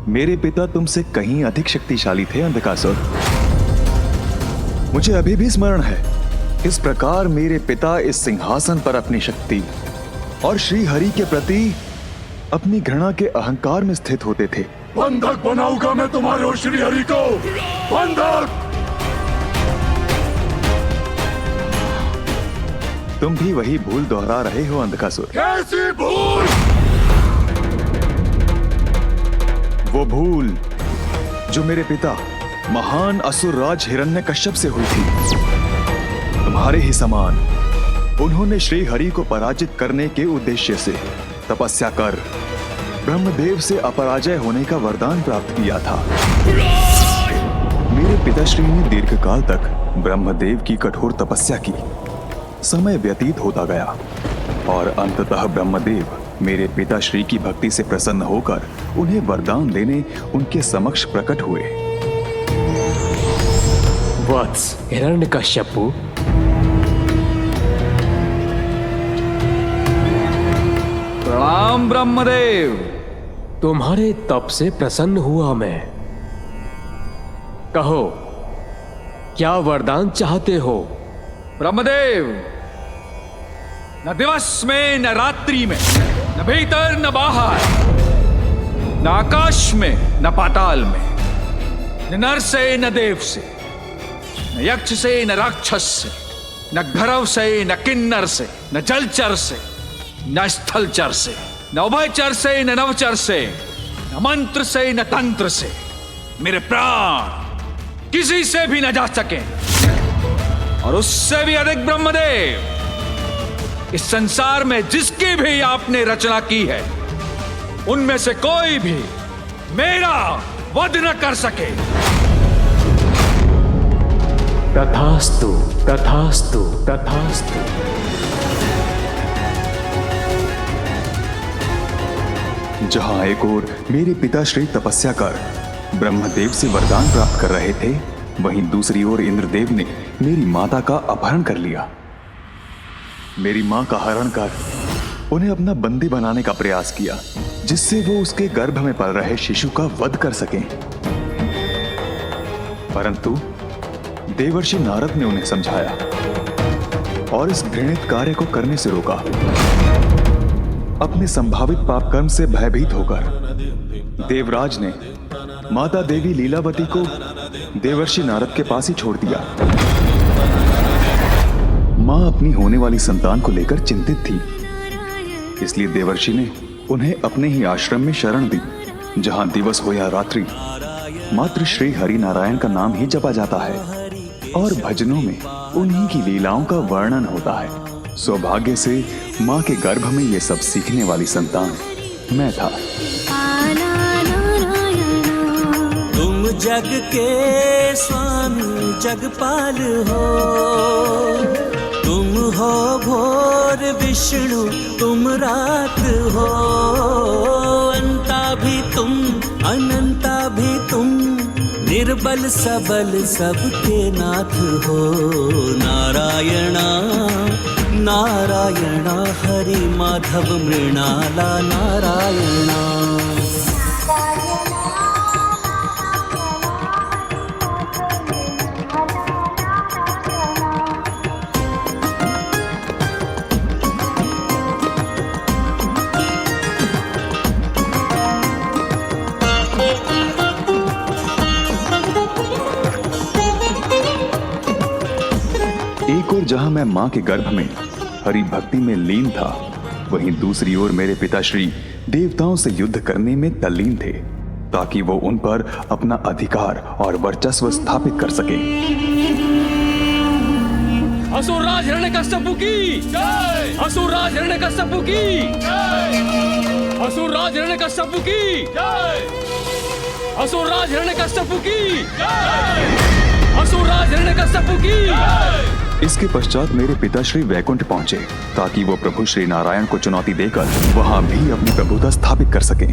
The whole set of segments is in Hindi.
मेरे पिता तुमसे कहीं अधिक शक्तिशाली थे अंधकासुर। मुझे अभी भी स्मरण है किस प्रकार मेरे पिता इस सिंहासन पर अपनी शक्ति और श्री हरि के प्रति अपनी घृणा के अहंकार में स्थित होते थे। बंधक बनाऊंगा मैं तुम्हारे और श्री हरि को, बंधक। तुम भी वही भूल दोहरा रहे हो अंधकासुर। कैसी भूल? वो भूल जो मेरे पिता महान असुर राज हिरण्यकश्यप से हुई थी। तुम्हारे ही समान उन्होंने श्री हरि को पराजित करने के उद्देश्य से तपस्या कर ब्रह्मदेव से अपराजय होने का वरदान प्राप्त किया था। मेरे पिताश्री ने दीर्घकाल तक ब्रह्मदेव की कठोर तपस्या की। समय व्यतीत होता गया और अंततः ब्रह्मदेव मेरे पिताश्री की भक्ति से प्रसन्न होकर उन्हें वरदान देने उनके समक्ष प्रकट हुए। वत्स हिरण्यकश्यपु, प्रणाम ब्रह्मदेव। तुम्हारे तप से प्रसन्न हुआ मैं। कहो, क्या वरदान चाहते हो? ब्रह्मदेव, न दिवस में न रात्रि में, न भीतर न बाहर, न आकाश में न पाताल में, न नर से न देव से, न यक्ष से न राक्षस से, न घरव से न किन्नर से, न जलचर से न स्थलचर से, न उभयचर से न नवचर से, न मंत्र से न तंत्र से मेरे प्राण किसी से भी न जा सके। और उससे भी अधिक ब्रह्मदेव, इस संसार में जिसकी भी आपने रचना की है उनमें से कोई भी मेरा वध न कर सके। तथास्तु, तथास्तु, तथास्तु। जहां एक ओर मेरे पिताश्री तपस्या कर ब्रह्मदेव से वरदान प्राप्त कर रहे थे, वहीं दूसरी ओर इंद्रदेव ने मेरी माता का अपहरण कर लिया। मेरी मां का हरण कर उन्हें अपना बंदी बनाने का प्रयास किया, जिससे वो उसके गर्भ में पल रहे शिशु का वध कर सकें। परंतु देवर्षि नारद ने उन्हें समझाया और इस घृणित कार्य को करने से रोका। अपने संभावित पाप कर्म से भयभीत होकर देवराज ने माता देवी लीलावती को देवर्षि नारद के पास ही छोड़ दिया। मां अपनी होने वाली संतान को लेकर चिंतित थी, इसलिए देवर्षि ने उन्हें अपने ही आश्रम में शरण दी, जहां दिवस हो या रात्रि मात्र श्री हरि नारायण का नाम ही जपा जाता है और भजनों में उन्हीं की लीलाओं का वर्णन होता है। सौभाग्य से मां के गर्भ में ये सब सीखने वाली संतान मैं था। तुम जग के स्वामी जगपाल हो, तुम हो भोर विष्णु तुम रात हो, अंता भी तुम अनंता भी तुम, निर्बल सबल सबके नाथ हो। नारायणा नारायणा हरि माधव मृणाला नारायणा। एक ओर जहां मैं मां के गर्भ में हरि भक्ति में लीन था, वहीं दूसरी ओर मेरे पिताश्री देवताओं से युद्ध करने में तल्लीन थे, ताकि वो उन पर अपना अधिकार और वर्चस्व स्थापित कर सके। असुरराज हिरण्यकश्यप की जय! असुरराज हिरण्यकश्यप की जय! असुरराज हिरण्यकश्यप की जय! असुरराज हिरण्यकश्यप की जय! असुरराज हिरण्यकश्यप की जय! इसके पश्चात मेरे पिताश्री वैकुंठ पहुंचे, ताकि वो प्रभु श्री नारायण को चुनौती देकर वहां भी अपनी प्रभुता स्थापित कर सकें।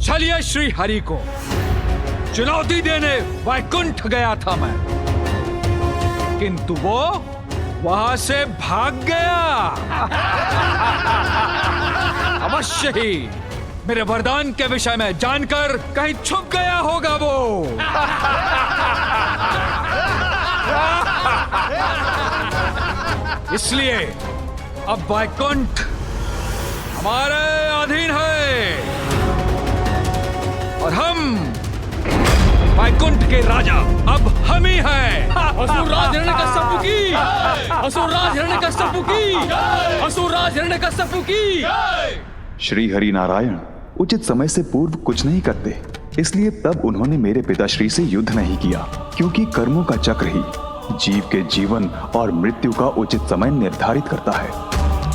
चलिए श्री हरि को चुनौती देने वैकुंठ गया था मैं, किंतु वो वहां से भाग गया। अवश्य ही मेरे वरदान के विषय में जानकर कहीं छुप गया होगा वो। इसलिए अब वैकुंठ हमारे अधीन है और हम वैकुंठ के राजा अब हम ही हैं। असुरराज हिरण्यकश्यप की, असुरराज हिरण्यकश्यप की, असुरराज हिरण्यकश्यप की। श्री हरि नारायण उचित समय से पूर्व कुछ नहीं करते, इसलिए तब उन्होंने मेरे पिताश्री से युद्ध नहीं किया, क्योंकि कर्मों का चक्र ही जीव के जीवन और मृत्यु का उचित समय निर्धारित करता है।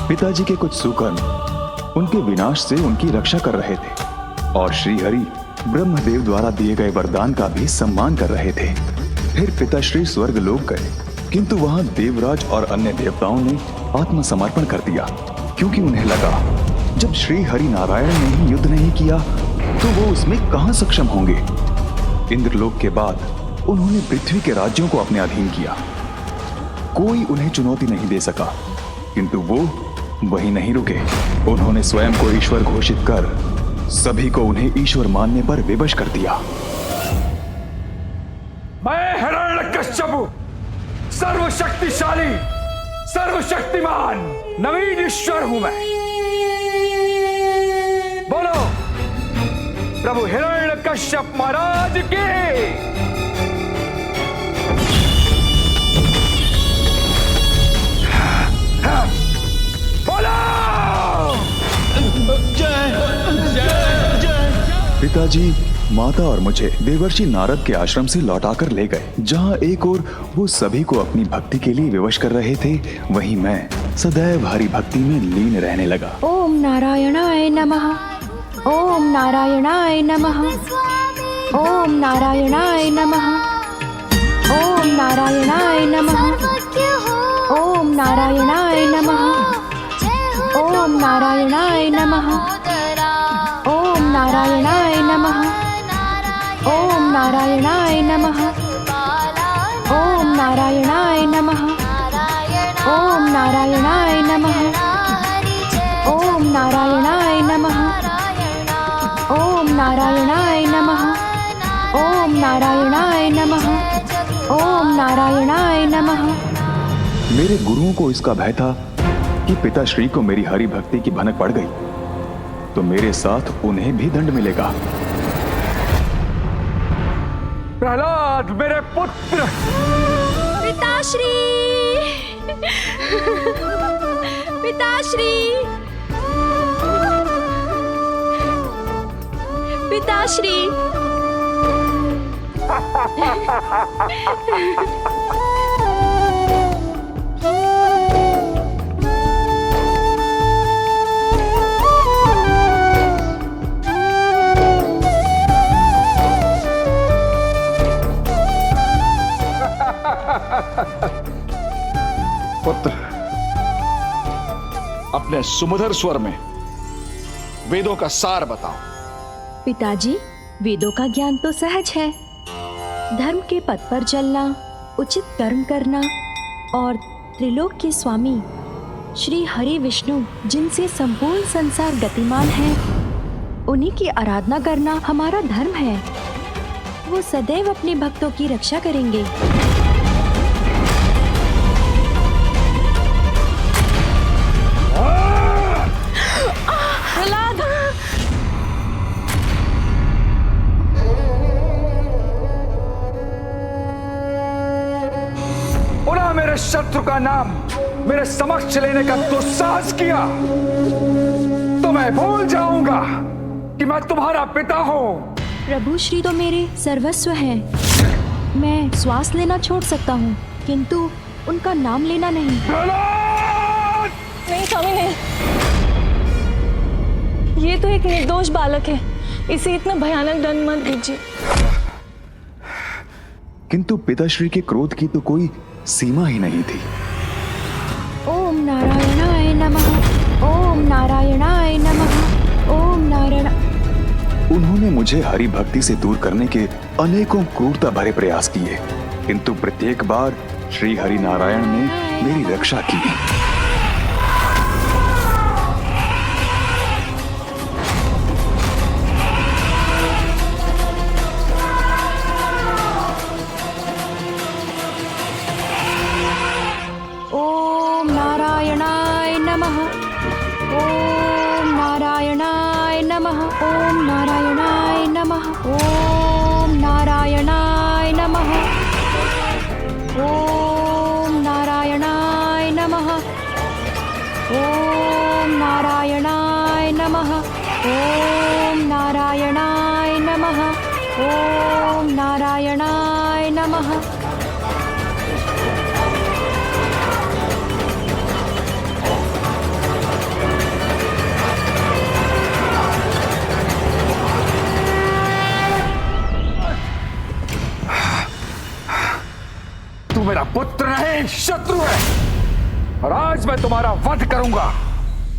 पिताजी के कुछ सुकर्म उनके विनाश से उनकी रक्षा कर रहे थे और श्री हरि ब्रह्मदेव द्वारा दिए गए वरदान का भी सम्मान कर रहे थे। फिर पिताश्री स्वर्ग लोक गए, किंतु वहां देवराज और अन्य देवताओं ने आत्मसमर्पण कर दिया, क्योंकि उन्हें लगा जब श्री हरि नारायण ने ही युद्ध नहीं किया तो वो उसमें कहां सक्षम होंगे। इंद्रलोक के बाद उन्होंने पृथ्वी के राज्यों को अपने अधीन किया। कोई उन्हें चुनौती नहीं दे सका, किंतु वो वहीं नहीं रुके। उन्होंने स्वयं को ईश्वर घोषित कर सभी को उन्हें ईश्वर मानने पर विवश कर दिया। मैं हिरण्यकश्यप सर्वशक्तिशाली, सर्वशक्तिमान नवीन ईश्वर हूं मैं। बोलो प्रभु हिरण्यकश्यप महाराज की। बोलो पिताजी माता और मुझे देवर्षि नारद के आश्रम से लौटाकर ले गए, जहां एक ओर वो सभी को अपनी भक्ति के लिए विवश कर रहे थे, वहीं मैं सदैव हरि भक्ति में लीन रहने लगा। ओम नारायणाय नमः, ओम नारायणाय नमः, ओम नारायणाय नमः, ओम नारायणाय नमः, ओम नारायणाय नमः, ओम नारायणाय नमः, ओम नारायणाय नमः, ओम नारायणाय नमः, ओम नारायणाय नमः, ओम नारायणाय नमः, ओम नारायणाय नमः, ओम नारायणाय नमः, ओम नारायणाय नमः, ओम नारायणाय नमः। मेरे गुरुओं को इसका भय था कि पिताश्री को मेरी हरि भक्ति की भनक पड़ गई तो मेरे साथ उन्हें भी दंड मिलेगा। प्रहलाद मेरे पुत्र। पिताश्री, पिताश्री, पिताश्री। पुत्र, अपने सुमधुर स्वर में वेदों का सार बताओ। पिताजी, वेदों का ज्ञान तो सहज है। धर्म के पथ पर चलना, उचित कर्म करना और त्रिलोक के स्वामी श्री हरि विष्णु, जिनसे संपूर्ण संसार गतिमान है, उन्हीं की आराधना करना हमारा धर्म है। वो सदैव अपने भक्तों की रक्षा करेंगे। मेरे शत्रु का नाम मेरे समक्ष लेने का दुस्साहस किया तो मैं भूल जाऊंगा कि मैं तुम्हारा पिता हूं। प्रभु श्री तो मेरे सर्वस्व हैं। मैं श्वास लेना छोड़ सकता हूँ, किंतु उनका नाम लेना नहीं। नहीं स्वामी, नहीं। ये तो एक निर्दोष बालक है, इसे इतना भयानक दंड मत दीजिए। किंतु पिताश्री के क्रोध की तो कोई सीमा ही नहीं थी। ओम नारायणाय नमः, ओम नारायणाय नमः, ओम नारायण। उन्होंने मुझे हरि भक्ति से दूर करने के अनेकों क्रूरता भरे प्रयास किए, किंतु प्रत्येक बार श्री हरि नारायण ने मेरी रक्षा की। नमः। ओम नारायणाय नमः। तू मेरा पुत्र नहीं, शत्रु है, और आज मैं तुम्हारा वध करूंगा।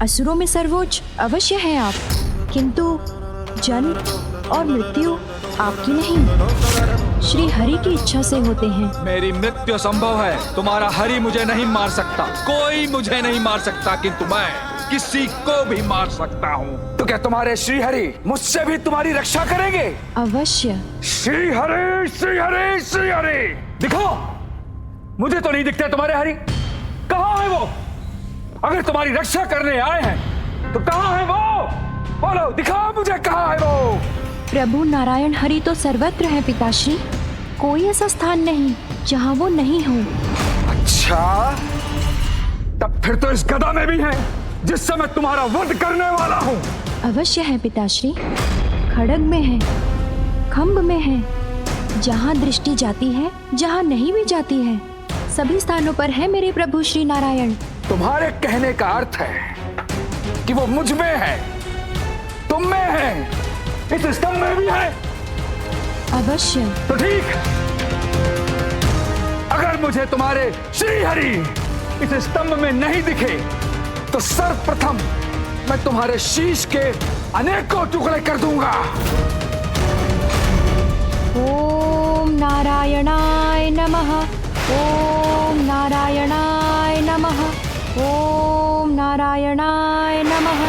असुरों में सर्वोच्च अवश्य हैं आप, किंतु जन्म और मृत्यु आपकी नहीं, श्री हरि की इच्छा से होते हैं। मेरी मृत्यु संभव है, तुम्हारा हरि मुझे नहीं मार सकता, कोई मुझे नहीं मार सकता, किंतु मैं किसी को भी मार सकता हूँ। तो क्या तुम्हारे श्री हरि मुझसे भी तुम्हारी रक्षा करेंगे? अवश्य। श्री हरि, श्री हरि, श्री हरि। दिखो, मुझे तो नहीं दिखते तुम्हारे हरि। कहाँ है वो? अगर तुम्हारी रक्षा करने आए हैं तो कहाँ है वो? बोलो, दिखाओ मुझे, कहाँ है वो? प्रभु नारायण हरि तो सर्वत्र है पिताश्री, कोई ऐसा स्थान नहीं जहाँ वो नहीं हो। अच्छा, तब फिर तो इस गदा में भी है जिससे मैं तुम्हारा वध करने वाला हूँ। अवश्य है पिताश्री, खड्ग में है, खम्भ में है, जहाँ दृष्टि जाती है, जहाँ नहीं भी जाती है, सभी स्थानों पर है मेरे प्रभु श्री नारायण। तुम्हारे कहने का अर्थ है कि वो मुझ में है, तुम में है, इस स्तंभ में भी है। अवश्य। तो ठीक, अगर मुझे तुम्हारे श्री हरि इस स्तंभ में नहीं दिखे तो सर्वप्रथम मैं तुम्हारे शीश के अनेकों टुकड़े कर दूंगा। ओम नारायणाय नमः। ओम नारायणाय नमः। ओम नारायणाय नमः।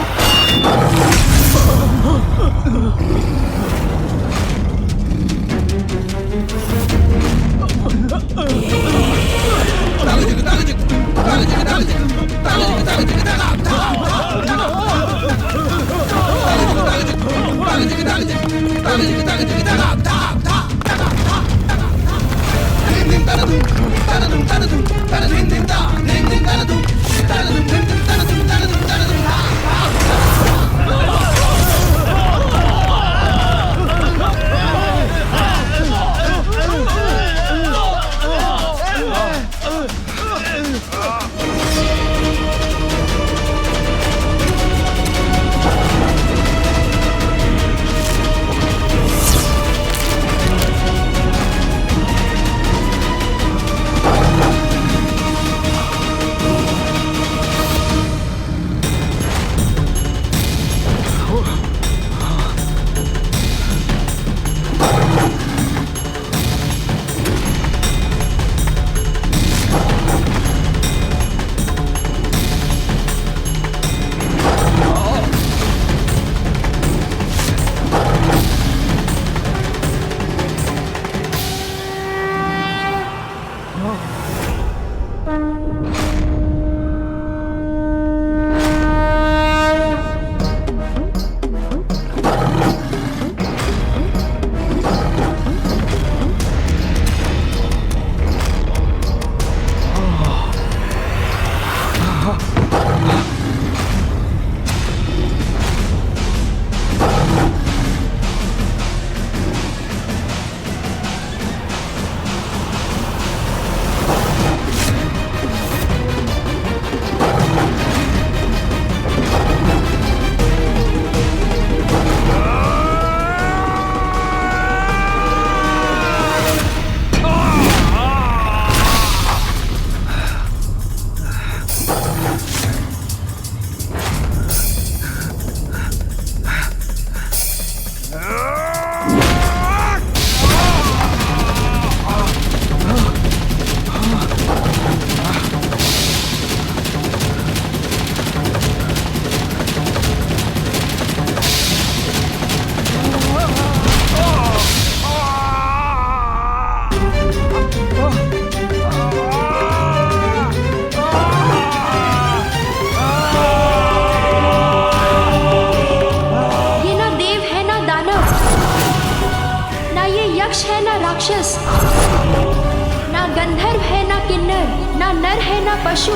ना नर है ना पशु,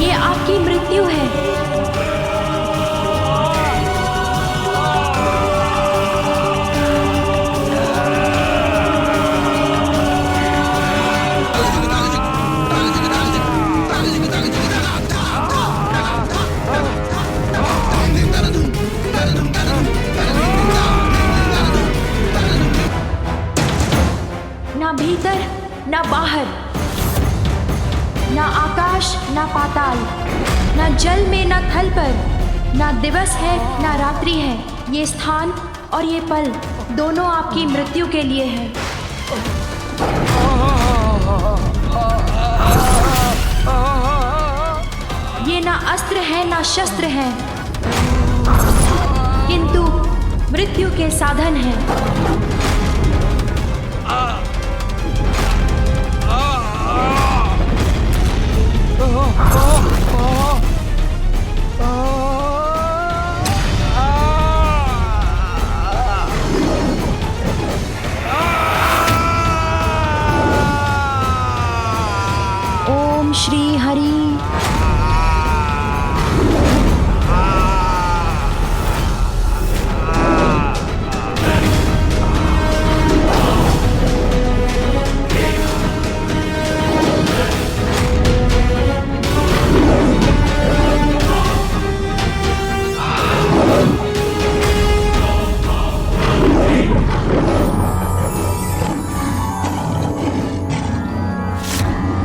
ये आपकी मृत्यु है। भीतर न बाहर, न आकाश न पाताल, न जल में न थल पर, न दिवस है न रात्रि है। ये स्थान और ये पल दोनों आपकी मृत्यु के लिए है। ये ना अस्त्र है ना शस्त्र है, किंतु मृत्यु के साधन हैं। ओम श्री हरि।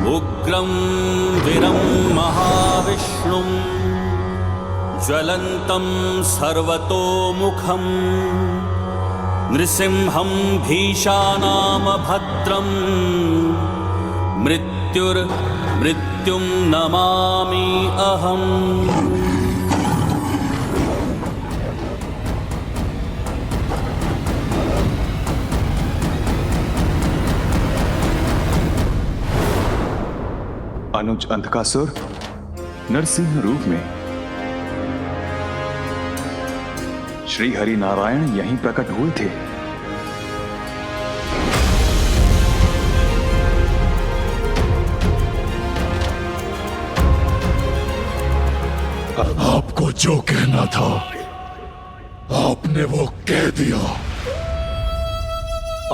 उग्रं वीरं महाविष्णुं ज्वलन्तं सर्वतोमुखं नृसिंहं भीषानामभद्रं मृत्युं नमामि अहम्। अनुज अंधकासुर नरसिंह रूप में श्री हरि नारायण यहीं प्रकट हुए थे। आपको जो कहना था आपने वो कह दिया।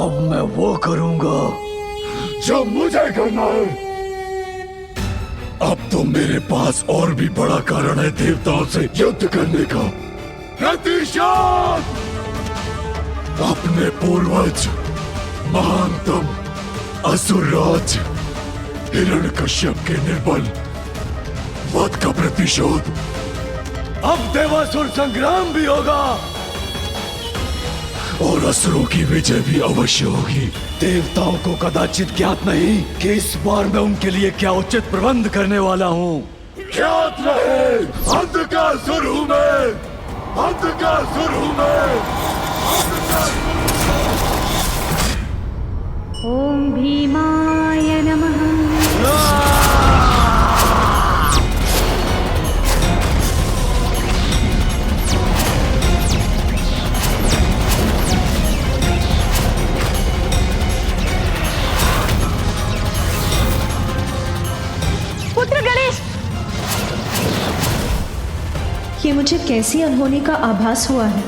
अब मैं वो करूंगा जो मुझे करना है। अब तो मेरे पास और भी बड़ा कारण है देवताओं से युद्ध करने का। प्रतिशोध! अपने पूर्वज महानतम असुरराज हिरण्यकश्यप के निर्बल वध का प्रतिशोध। अब देवासुर संग्राम भी होगा और असुरों की विजय भी अवश्य होगी। देवताओं को कदाचित ज्ञात नहीं कि इस बार मैं उनके लिए क्या उचित प्रबंध करने वाला हूँ। ज्ञात रहे, अंधकार शुरू में, अंधकार शुरू में। ओम भीमाय नमः। पुत्र गणेश, ये मुझे कैसी अनहोनी का आभास हुआ है।